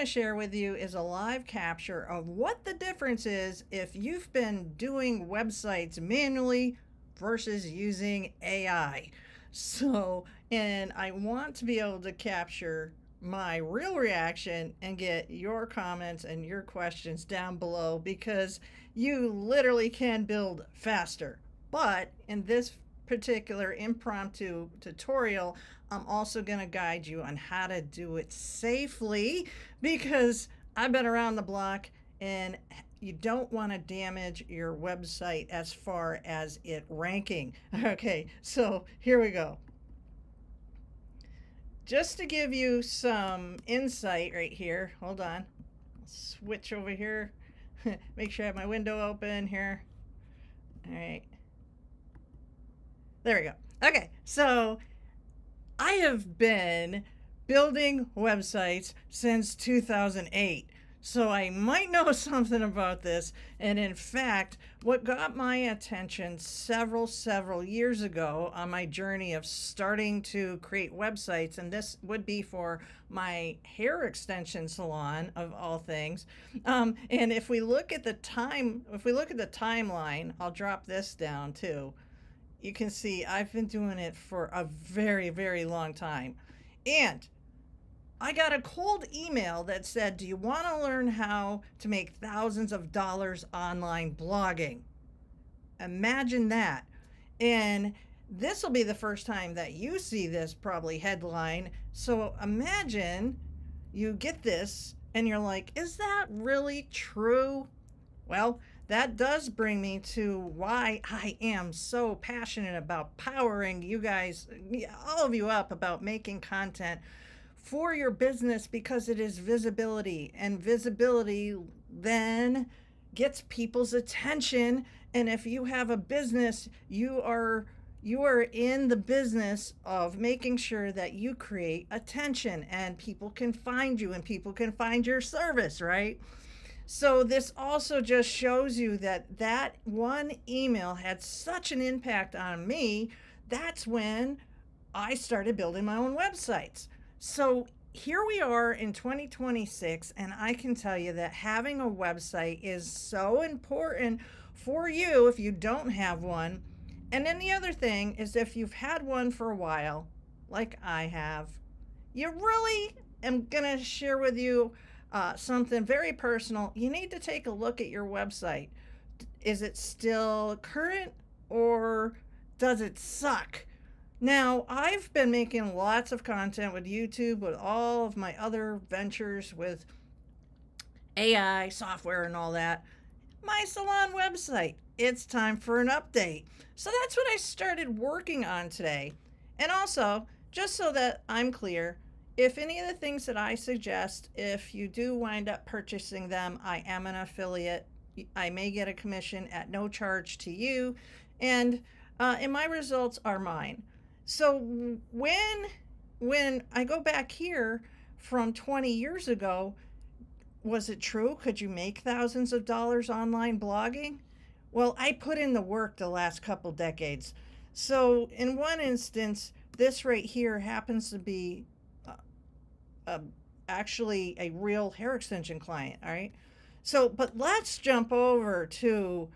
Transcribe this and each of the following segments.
to share with you is a live capture of what the difference is if you've been doing websites manually versus using AI. And I want to be able to capture my real reaction and get your comments and your questions down below because you literally can build faster. But in this particular impromptu tutorial, I'm also going to guide you on how to do it safely because I've been around the block and you don't want to damage your website as far as it ranking. Okay, so here we go. Just to give you some insight right here, hold on. I'll switch over here. Make sure I have my window open here. All right. There we go. Okay, so I have been building websites since 2008. So I might know something about this. And in fact, what got my attention several years ago on my journey of starting to create websites, and this would be for my hair extension salon of all things. And if we look at the timeline, I'll drop this down too. You can see I've been doing it for a very long time. And I got a cold email that said, do you want to learn how to make thousands of dollars online blogging? Imagine that. And this will be the first time that you see this probably headline. So imagine you get this and you're like, is that really true? Well, that does bring me to why I am so passionate about powering you guys, all of you up about making content for your business because it is visibility, and visibility then gets people's attention. And if you have a business, you are in the business of making sure that you create attention and people can find you and people can find your service, right? So this also just shows you that one email had such an impact on me. That's when I started building my own websites. So here we are in 2026, and I can tell you that having a website is so important for you if you don't have one. And then the other thing is, if you've had one for a while, like I have, you really am going to share with you something very personal. You need to take a look at your website. Is it still current or does it suck? Now, I've been making lots of content with YouTube, with all of my other ventures with AI, software, and all that. My salon website, it's time for an update. So that's what I started working on today. And also, just so that I'm clear, if any of the things that I suggest, if you do wind up purchasing them, I am an affiliate. I may get a commission at no charge to you, and my results are mine. So when I go back here from 20 years ago, was it true? Could you make thousands of dollars online blogging? Well, I put in the work the last couple decades. So in one instance, this right here happens to be actually a real hair extension client, all right? So, but let's jump over to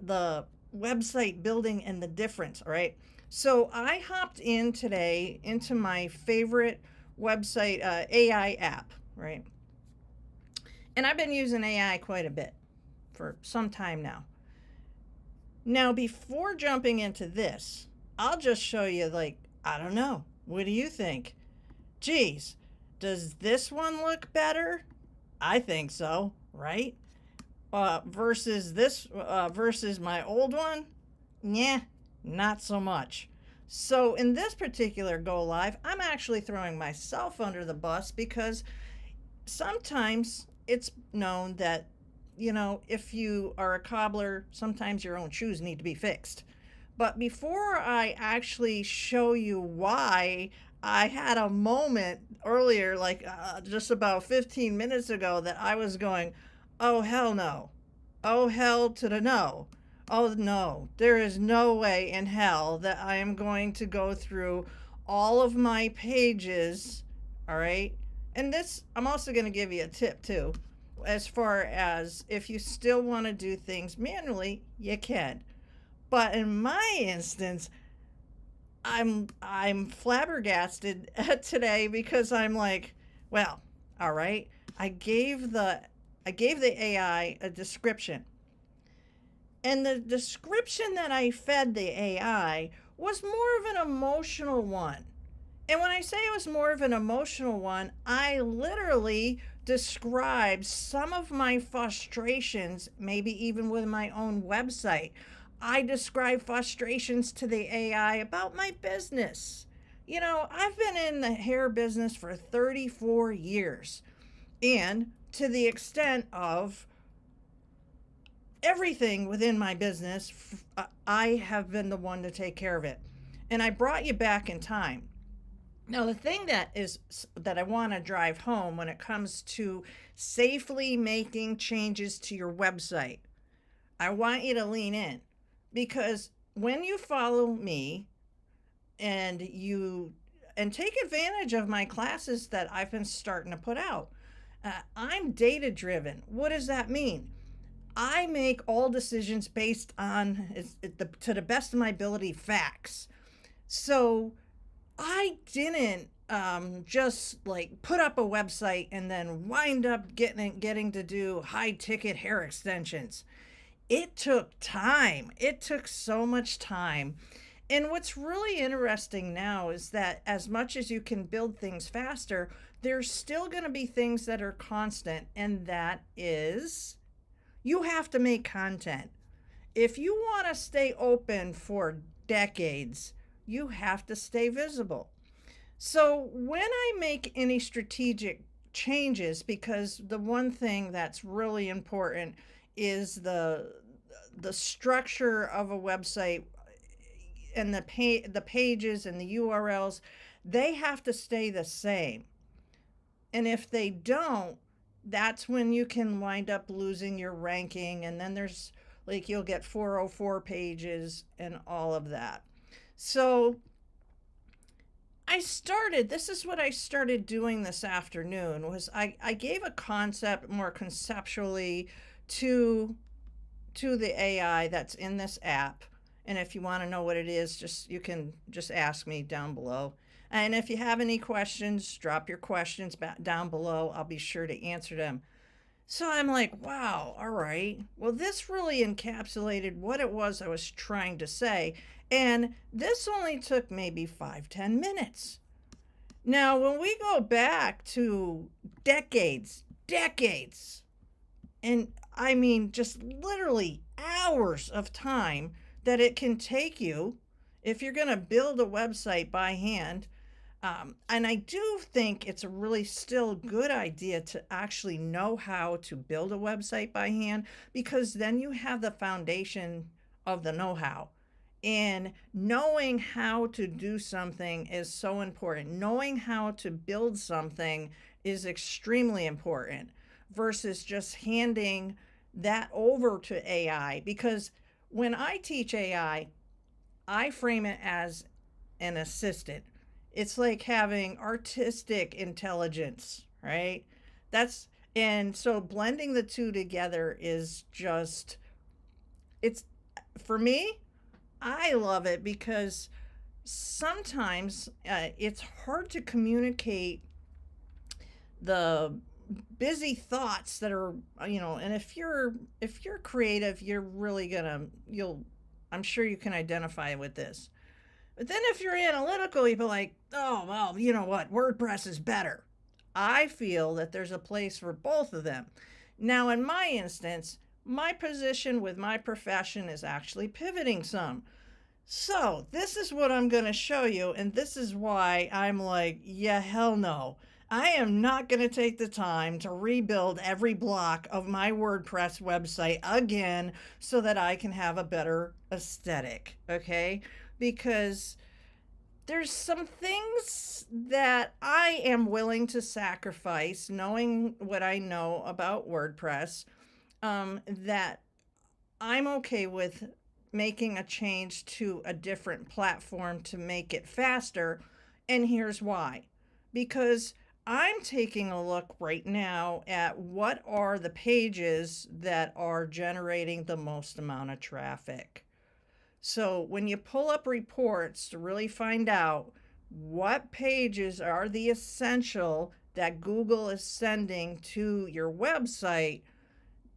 the website building and the difference, all right? So I hopped in today into my favorite website AI app, right? And I've been using AI quite a bit for some time now. Now, before jumping into this, I'll just show you, like, I don't know. What do you think? Geez, does this one look better? I think so, right? Versus my old one? Yeah, not so much. So in this particular go live, I'm actually throwing myself under the bus because sometimes it's known that, if you are a cobbler, sometimes your own shoes need to be fixed. But before I actually show you why, I had a moment earlier, like just about 15 minutes ago, that I was going, oh, hell no. Oh, hell to the no. Oh, no. There is no way in hell that I am going to go through all of my pages, all right, And this, I'm also going to give you a tip too. As far as if you still want to do things manually, you can. But in my instance, I'm flabbergasted today because I'm like, well, all right. I gave the I gave the AI a description. And the description that I fed the AI was more of an emotional one. And when I say it was more of an emotional one, I literally described some of my frustrations, maybe even with my own website. I describe frustrations to the AI about my business. You know, I've been in the hair business for 34 years, and to the extent of everything within my business, I have been the one to take care of it. And I brought you back in time. Now, the thing that I want to drive home when it comes to safely making changes to your website, I want you to lean in, because when you follow me and you and take advantage of my classes that I've been starting to put out, I'm data driven. What does that mean? I make all decisions based on, to the best of my ability, facts. So I didn't just like put up a website and then wind up getting to do high ticket hair extensions. It took time. It took so much time. And what's really interesting now is that as much as you can build things faster, there's still going to be things that are constant, and that is you have to make content. If you want to stay open for decades, you have to stay visible. So when I make any strategic changes, because the one thing that's really important is the structure of a website, and the pages and the URLs, they have to stay the same. And if they don't, that's when you can wind up losing your ranking, and then there's like you'll get 404 pages and all of that. So this is what I started doing this afternoon, was I gave a concept more conceptually to the AI that's in this app. And if you want to know what it is, you can just ask me down below. And if you have any questions, drop your questions down below. I'll be sure to answer them. So I'm like, wow, all right. Well, this really encapsulated what it was I was trying to say. And this only took maybe 5, 10 minutes. Now, when we go back to decades, and I mean just literally hours of time that it can take you if you're going to build a website by hand. And I do think it's a really still good idea to actually know how to build a website by hand, because then you have the foundation of the know-how. And knowing how to do something is so important. Knowing how to build something is extremely important versus just handing that over to AI. Because when I teach AI, I frame it as an assistant. It's like having artistic intelligence, right? That's and so blending the two together is just it's for me, I love it, because sometimes it's hard to communicate the busy thoughts that are, and if you're creative, you're really gonna you'll I'm sure you can identify with this. But then if you're analytical, you'll be like, oh, well, you know what? WordPress is better. I feel that there's a place for both of them. Now, in my instance, my position with my profession is actually pivoting some. So, this is what I'm going to show you, and this is why I'm like, yeah, hell no. I am not going to take the time to rebuild every block of my WordPress website again so that I can have a better aesthetic, okay? Because there's some things that I am willing to sacrifice, knowing what I know about WordPress, that I'm okay with making a change to a different platform to make it faster. And here's why. Because I'm taking a look right now at what are the pages that are generating the most amount of traffic. So when you pull up reports to really find out what pages are the essential that Google is sending to your website,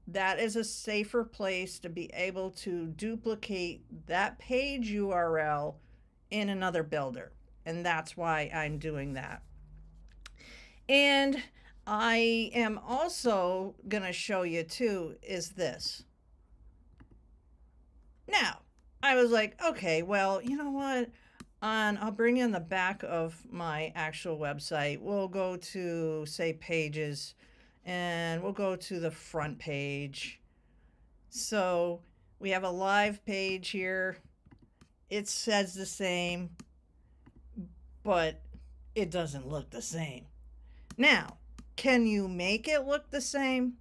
that is a safer place to be able to duplicate that page URL in another builder. And that's why I'm doing that. And I am also going to show you too is this. Now, I was like, okay, well, you know what? I'll bring in the back of my actual website. We'll go to, say, pages, and we'll go to the front page. So we have a live page here. It says the same, but it doesn't look the same. Now, can you make it look the same?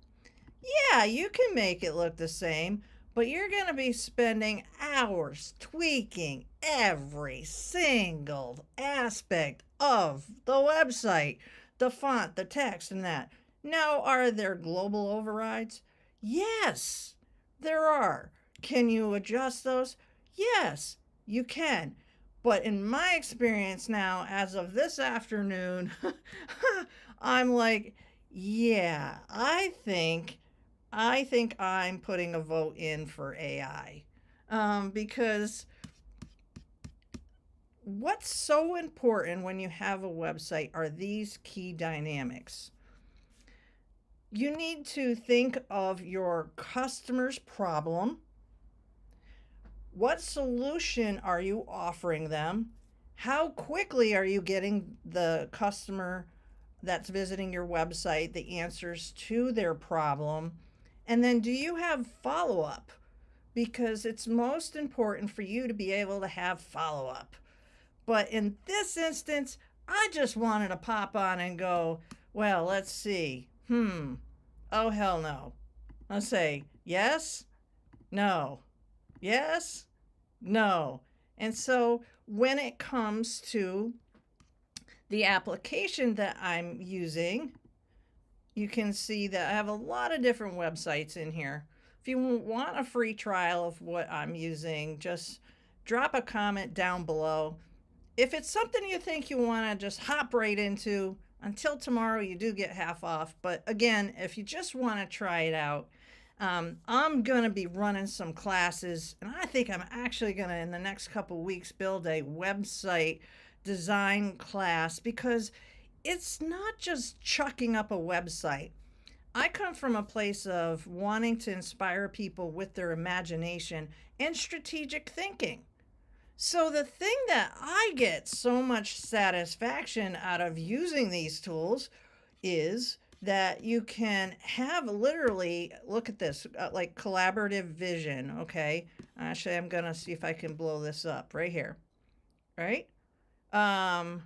Yeah, you can make it look the same, but you're going to be spending hours tweaking every single aspect of the website, the font, the text, and that. Now, are there global overrides? Yes, there are. Can you adjust those? Yes, you can. But in my experience now, as of this afternoon, I'm like, yeah, I think I'm putting a vote in for AI, because what's so important when you have a website are these key dynamics. You need to think of your customer's problem. What solution are you offering them? How quickly are you getting the customer that's visiting your website the answers to their problem? And then do you have follow up? Because it's most important for you to be able to have follow up. But in this instance, I just wanted to pop on and go, well, let's see. Oh, hell no. Let's say yes, no, yes, no. And so when it comes to the application that I'm using, you can see that I have a lot of different websites in here. If you want a free trial of what I'm using, just drop a comment down below. If it's something you think you want to just hop right into, until tomorrow you do get half off. But again, if you just want to try it out, I'm going to be running some classes, and I think I'm actually going to, in the next couple weeks, build a website design class, because it's not just chucking up a website. I come from a place of wanting to inspire people with their imagination and strategic thinking. So the thing that I get so much satisfaction out of using these tools is that you can have literally, look at this, like collaborative vision, okay? Actually, I'm going to see if I can blow this up right here, right? You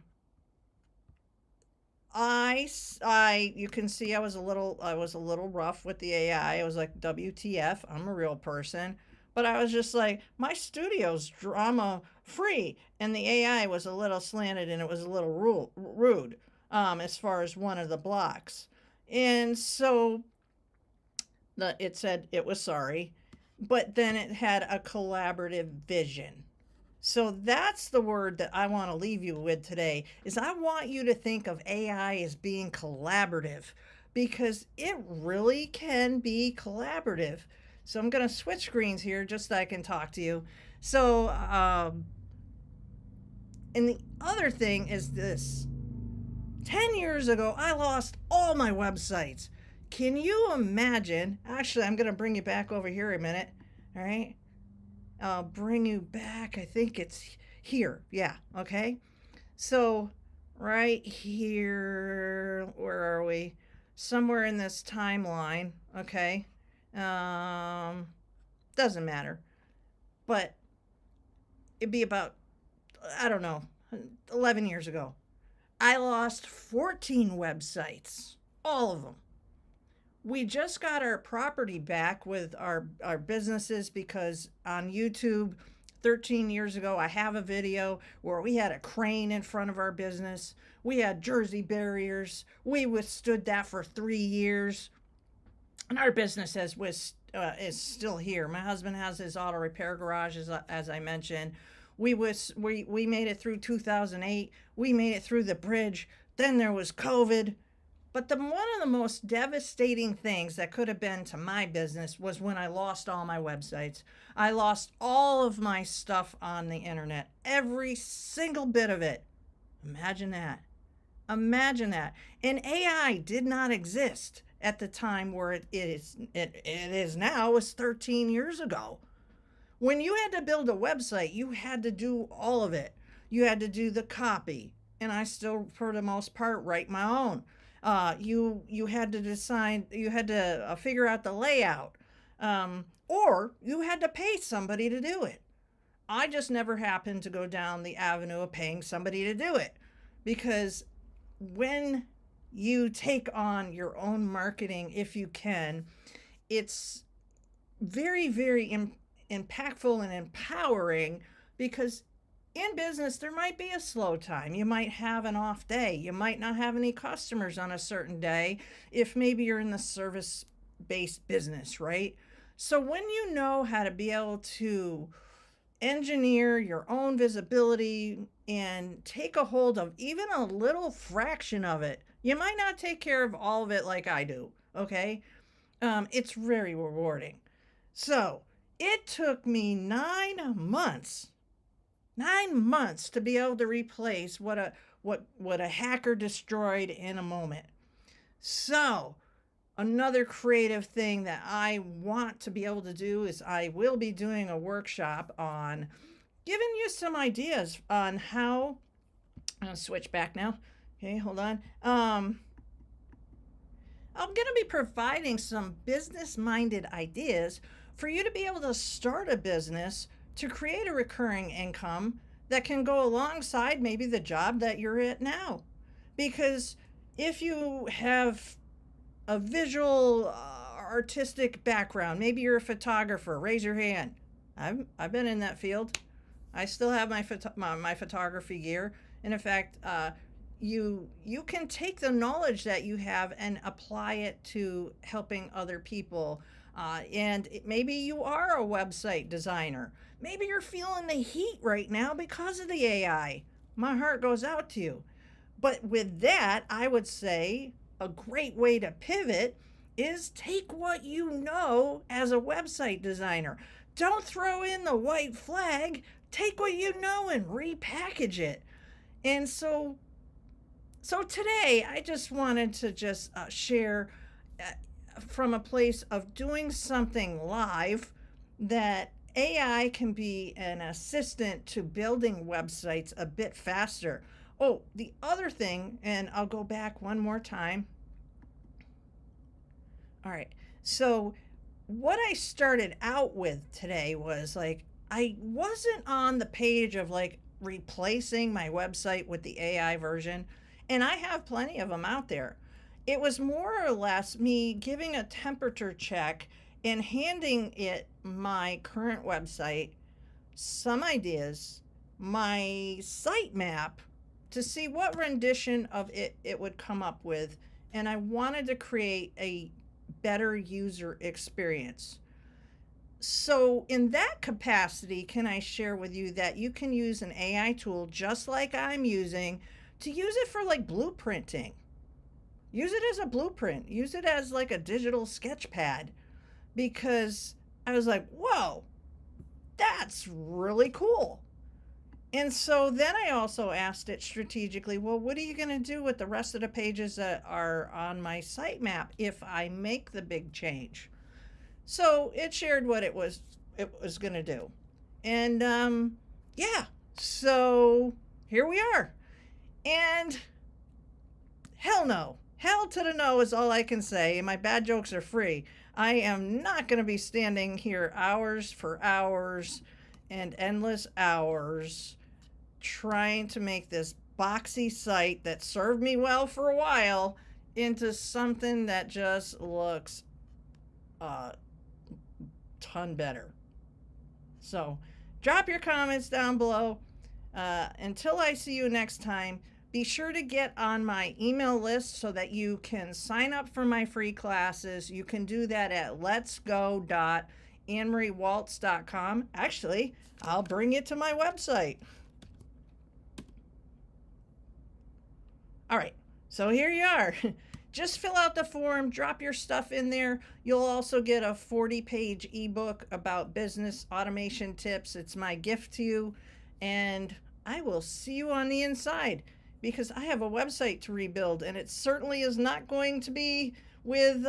can see I was a little rough with the AI. I was like, WTF, I'm a real person. But I was just like, my studio's drama free, and the AI was a little slanted and it was a little rude, as far as one of the blocks. And so it said it was sorry, but then it had a collaborative vision. So that's the word that I want to leave you with today, is I want you to think of AI as being collaborative, because it really can be collaborative. So I'm going to switch screens here just so I can talk to you. So, and the other thing is this. 10 years ago, I lost all my websites. Can you imagine? Actually, I'm going to bring you back over here a minute. All right. I'll bring you back. I think it's here. Yeah. Okay. So right here, where are we? Somewhere in this timeline. Okay. Doesn't matter. But it'd be about, I don't know, 11 years ago. I lost 14 websites. All of them. We just got our property back with our businesses, because on YouTube 13 years ago. I have a video where we had a crane in front of our business. We had Jersey barriers. We withstood that for 3 years. And our business is still here. My husband has his auto repair garage, as I mentioned. We made it through 2008. We made it through the bridge. Then there was COVID. But one of the most devastating things that could have been to my business was when I lost all my websites. I lost all of my stuff on the internet, every single bit of it. Imagine that. Imagine that. And AI did not exist at the time where it is now. It was 13 years ago. When you had to build a website, you had to do all of it. You had to do the copy, and I still, for the most part, write my own. You had to decide, you had to figure out the layout, or you had to pay somebody to do it. I just never happened to go down the avenue of paying somebody to do it, because when you take on your own marketing, if you can, it's very, very impactful and empowering, because in business, there might be a slow time. You might have an off day. You might not have any customers on a certain day if maybe you're in the service-based business, right? So when you know how to be able to engineer your own visibility and take a hold of even a little fraction of it, you might not take care of all of it like I do, okay? It's very rewarding. So it took me 9 months to be able to replace what a hacker destroyed in a moment. So another creative thing that I want to be able to do is I will be doing a workshop on giving you some ideas on how. I'm gonna switch back now. Okay, hold on. I'm gonna be providing some business-minded ideas for you to be able to start a business to create a recurring income that can go alongside maybe the job that you're at now. Because if you have a visual artistic background, maybe you're a photographer, raise your hand. I've been in that field. I still have my photography gear. And in fact, you can take the knowledge that you have and apply it to helping other people. Maybe you are a website designer. Maybe you're feeling the heat right now because of the AI. My heart goes out to you. But with that, I would say a great way to pivot is take what you know as a website designer. Don't throw in the white flag. Take what you know and repackage it. And so today, I just wanted to just share from a place of doing something live that AI can be an assistant to building websites a bit faster. Oh, the other thing, and I'll go back one more time. All right. So what I started out with today was like, I wasn't on the page of like replacing my website with the AI version, and I have plenty of them out there. It was more or less me giving a temperature check and handing it my current website, some ideas, my sitemap, to see what rendition of it would come up with. And I wanted to create a better user experience. So in that capacity, can I share with you that you can use an AI tool just like I'm using to use it for like blueprinting. Use it as a blueprint. Use it as like a digital sketch pad, because I was like, whoa, that's really cool. And so then I also asked it strategically, well, what are you going to do with the rest of the pages that are on my sitemap if I make the big change? So it shared what it was going to do. And yeah, so here we are. And hell no. Hell to the no is all I can say. And my bad jokes are free. I am not going to be standing here hours for hours and endless hours trying to make this boxy site that served me well for a while into something that just looks a ton better. So drop your comments down below. Until I see you next time, be sure to get on my email list so that you can sign up for my free classes. You can do that at letsgo.annemariewaltz.com. Actually, I'll bring it to my website. All right, so here you are. Just fill out the form, drop your stuff in there. You'll also get a 40-page ebook about business automation tips. It's my gift to you, and I will see you on the inside because I have a website to rebuild, and it certainly is not going to be with,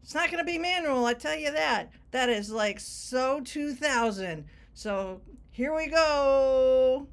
it's not going to be manual, I tell you that. That is like so 2000. So here we go.